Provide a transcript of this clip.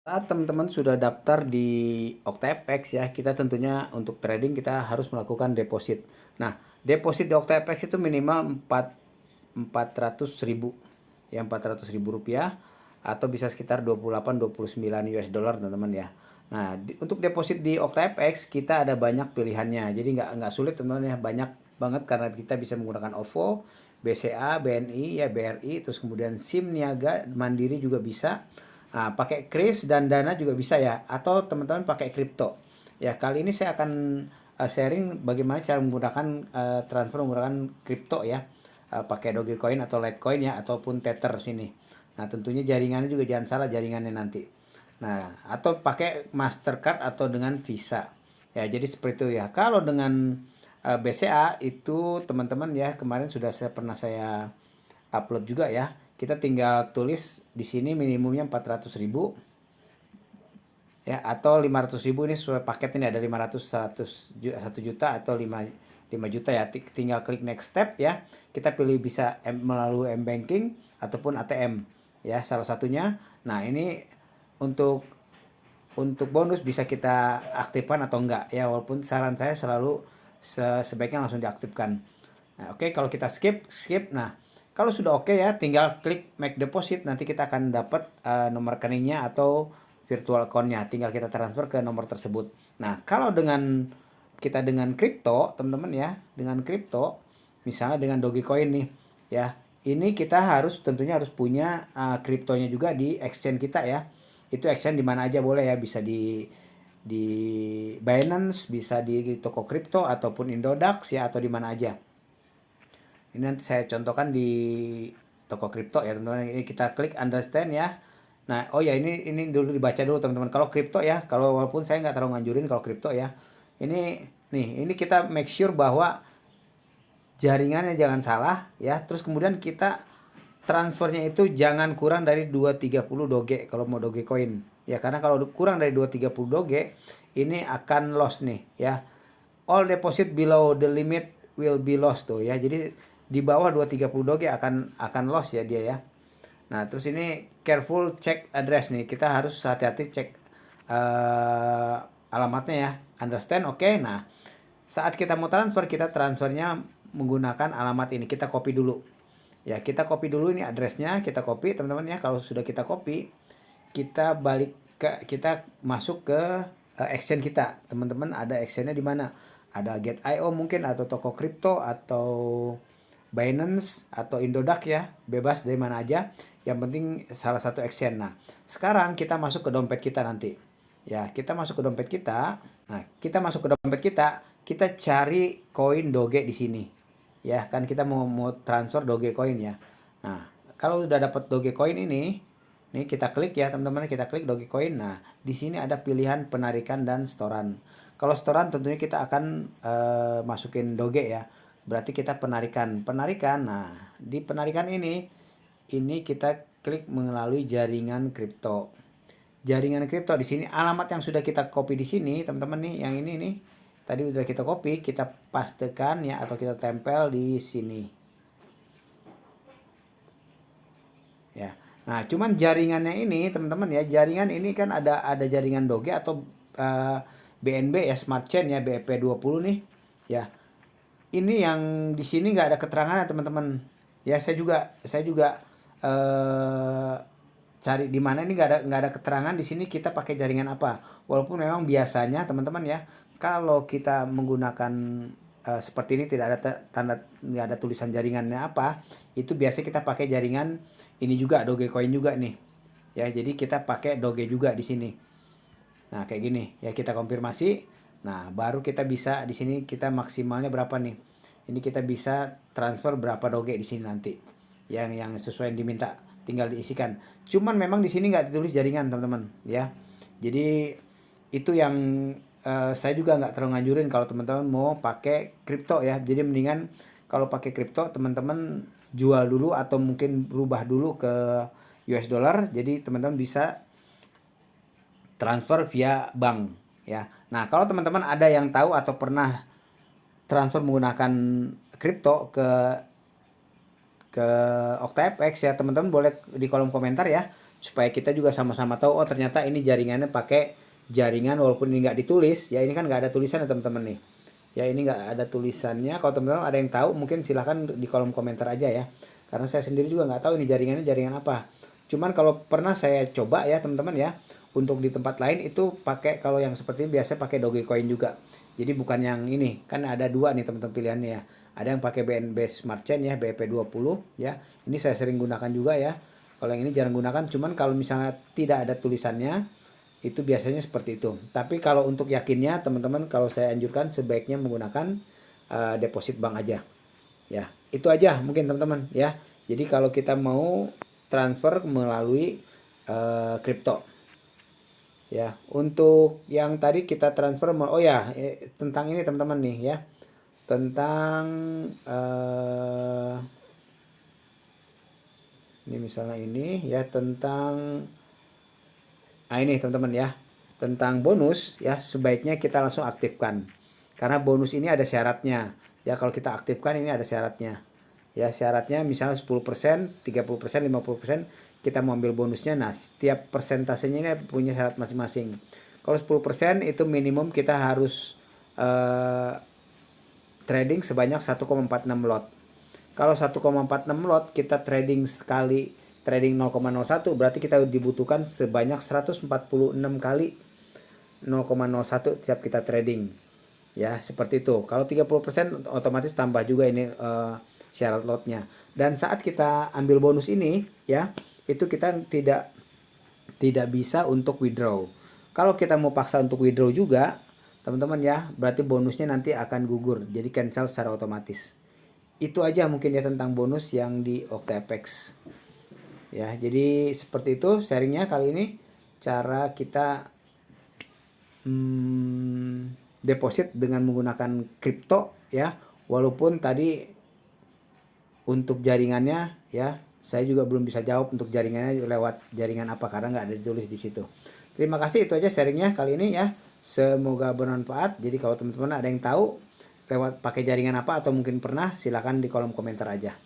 Saat teman-teman sudah daftar di OctaFX ya, kita tentunya untuk trading kita harus melakukan deposit. Nah, deposit di OctaFX itu minimal 400.000 ya, 400.000 rupiah atau bisa sekitar 28-29 US dollar teman-teman ya. Nah, untuk deposit di OctaFX kita ada banyak pilihannya. Jadi nggak sulit teman-teman ya, banyak banget karena kita bisa menggunakan OVO, BCA, BNI ya, BRI, terus kemudian SIM Niaga, Mandiri juga bisa. Nah, pakai kris dan Dana juga bisa ya, atau teman-teman pakai kripto. Ya, kali ini saya akan sharing bagaimana cara menggunakan transfer menggunakan kripto ya. Pakai Dogecoin atau Litecoin ya, ataupun Tether sini. Nah, tentunya jaringannya juga jangan salah jaringannya nanti. Nah, atau pakai Mastercard atau dengan Visa. Ya, jadi seperti itu ya. Kalau dengan BCA itu teman-teman ya, kemarin sudah pernah saya upload juga ya. Kita tinggal tulis di sini minimumnya 400.000 ya, atau 500.000, ini sesuai paket ini ada 500, 100, 1 juta atau 5 juta ya. Tinggal klik next step ya. Kita pilih bisa melalui M-Banking ataupun ATM ya, salah satunya. Nah, ini untuk bonus bisa kita aktifkan atau enggak ya, walaupun saran saya selalu sebaiknya langsung diaktifkan. Nah, oke, kalau kita skip. Nah, kalau sudah oke ya, tinggal klik make deposit. Nanti kita akan dapat nomor rekeningnya atau virtual account-nya. Tinggal kita transfer ke nomor tersebut. Nah, kalau dengan kripto, teman-teman ya, dengan kripto, misalnya dengan Dogecoin nih, ya, ini kita tentunya harus punya kriptonya juga di exchange kita ya. Itu exchange di mana aja boleh ya, bisa di Binance, bisa di toko kripto ataupun Indodax ya, atau di mana aja. Ini nanti saya contohkan di toko kripto ya teman-teman. Ini kita klik understand ya. Nah, oh ya, ini dulu dibaca dulu teman-teman. Kalau kripto ya, kalau walaupun saya nggak terlalu nganjurin kalau kripto ya. Ini kita make sure bahwa jaringannya jangan salah ya. Terus kemudian kita transfernya itu jangan kurang dari 230 doge kalau mau Dogecoin. Ya, karena kalau kurang dari 230 doge ini akan loss nih ya. All deposit below the limit will be lost tuh ya. Jadi di bawah 230 doge akan loss ya dia ya. Nah, terus ini careful check address nih. Kita harus hati-hati cek alamatnya ya. Understand? Oke. Okay. Nah, saat kita mau transfer, kita transfernya menggunakan alamat ini. Kita copy dulu. Ya, kita copy dulu ini addressnya, kita copy teman-teman ya. Kalau sudah kita copy, kita masuk ke exchange kita. Teman-teman ada exchange-nya di mana? Ada Get.io mungkin, atau toko kripto, atau Binance atau Indodax ya. Bebas dari mana aja. Yang penting salah satu exchange. Nah, sekarang kita masuk ke dompet kita nanti. Ya, kita masuk ke dompet kita. Nah, kita masuk ke dompet kita cari koin Doge di sini. Ya, kan kita mau transfer Dogecoin ya. Nah, kalau udah dapat Dogecoin ini kita klik ya teman-teman, kita klik Dogecoin. Nah, di sini ada pilihan penarikan dan setoran. Kalau setoran tentunya kita akan masukin Doge ya. Berarti kita penarikan. Nah, di penarikan ini kita klik melalui jaringan kripto. Jaringan kripto di sini alamat yang sudah kita copy di sini, teman-teman nih, yang ini nih. Tadi udah kita copy, kita pastekan ya, atau kita tempel di sini. Ya. Nah, cuman jaringannya ini, teman-teman ya, jaringan ini kan ada jaringan Doge atau BNB ya, Smart Chain ya, BEP20 nih. Ya. Ini yang di sini nggak ada keterangannya, teman-teman. Ya, saya juga eh cari di mana ini nggak ada keterangan di sini kita pakai jaringan apa. Walaupun memang biasanya teman-teman ya, kalau kita menggunakan seperti ini tidak ada tanda, nggak ada tulisan jaringannya apa, itu biasanya kita pakai jaringan ini juga, Dogecoin juga nih. Ya, jadi kita pakai Doge juga di sini. Nah, kayak gini ya, kita konfirmasi. Nah, baru kita bisa di sini kita maksimalnya berapa nih. Ini kita bisa transfer berapa Doge di sini nanti. Yang sesuai yang diminta tinggal diisikan. Cuman memang di sini nggak ditulis jaringan, teman-teman ya. Jadi itu yang saya juga nggak terlalu nganjurin kalau teman-teman mau pakai kripto ya. Jadi mendingan kalau pakai kripto teman-teman jual dulu atau mungkin berubah dulu ke US dollar. Jadi teman-teman bisa transfer via bank ya. Nah, kalau teman-teman ada yang tahu atau pernah transfer menggunakan kripto ke OctaFX ya, teman-teman boleh di kolom komentar ya. supaya kita juga sama-sama tahu, oh ternyata ini jaringannya pakai jaringan walaupun ini nggak ditulis ya, ini kan nggak ada tulisan ya teman-teman nih ya, ini nggak ada tulisannya. Kalau teman-teman ada yang tahu mungkin silahkan di kolom komentar aja ya, karena saya sendiri juga nggak tahu ini jaringannya jaringan apa. Cuman kalau pernah saya coba ya teman-teman ya, untuk di tempat lain itu pakai, kalau yang seperti ini biasa pakai Dogecoin juga. Jadi bukan yang ini, kan ada dua nih teman-teman pilihannya ya. Ada yang pakai BNB Smart Chain ya, BP20 ya. Ini saya sering gunakan juga ya. Kalau yang ini jarang gunakan, cuman kalau misalnya tidak ada tulisannya, itu biasanya seperti itu. Tapi kalau untuk yakinnya teman-teman, kalau saya anjurkan sebaiknya menggunakan deposit bank aja. Ya, itu aja mungkin teman-teman ya. Jadi kalau kita mau transfer melalui kripto. Ya, untuk yang tadi kita transfer, oh ya, tentang ini teman-teman nih ya. Tentang ini misalnya ini ya, tentang ini teman-teman ya, tentang bonus ya, sebaiknya kita langsung aktifkan. Karena bonus ini ada syaratnya. Ya, kalau kita aktifkan ini ada syaratnya. Ya, syaratnya misalnya 10%, 30%, 50% kita mau ambil bonusnya. Nah, setiap persentasenya ini punya syarat masing-masing. Kalau 10% itu minimum kita harus trading sebanyak 1,46 lot. Kalau 1,46 lot kita trading sekali, trading 0,01, berarti kita dibutuhkan sebanyak 146 kali 0,01 tiap kita trading. Ya, seperti itu. Kalau 30% otomatis tambah juga ini syarat lotnya. Dan saat kita ambil bonus ini ya, itu kita tidak bisa untuk withdraw. Kalau kita mau paksa untuk withdraw juga teman-teman ya, berarti bonusnya nanti akan gugur, jadi cancel secara otomatis. Itu aja mungkin ya tentang bonus yang di OctaFX ya. Jadi seperti itu sharingnya kali ini, cara kita deposit dengan menggunakan kripto ya. Walaupun tadi untuk jaringannya ya, saya juga belum bisa jawab untuk jaringannya lewat jaringan apa, karena nggak ada ditulis di situ. Terima kasih, itu aja sharingnya kali ini ya. Semoga bermanfaat. Jadi kalau teman-teman ada yang tahu lewat pakai jaringan apa atau mungkin pernah, silakan di kolom komentar aja.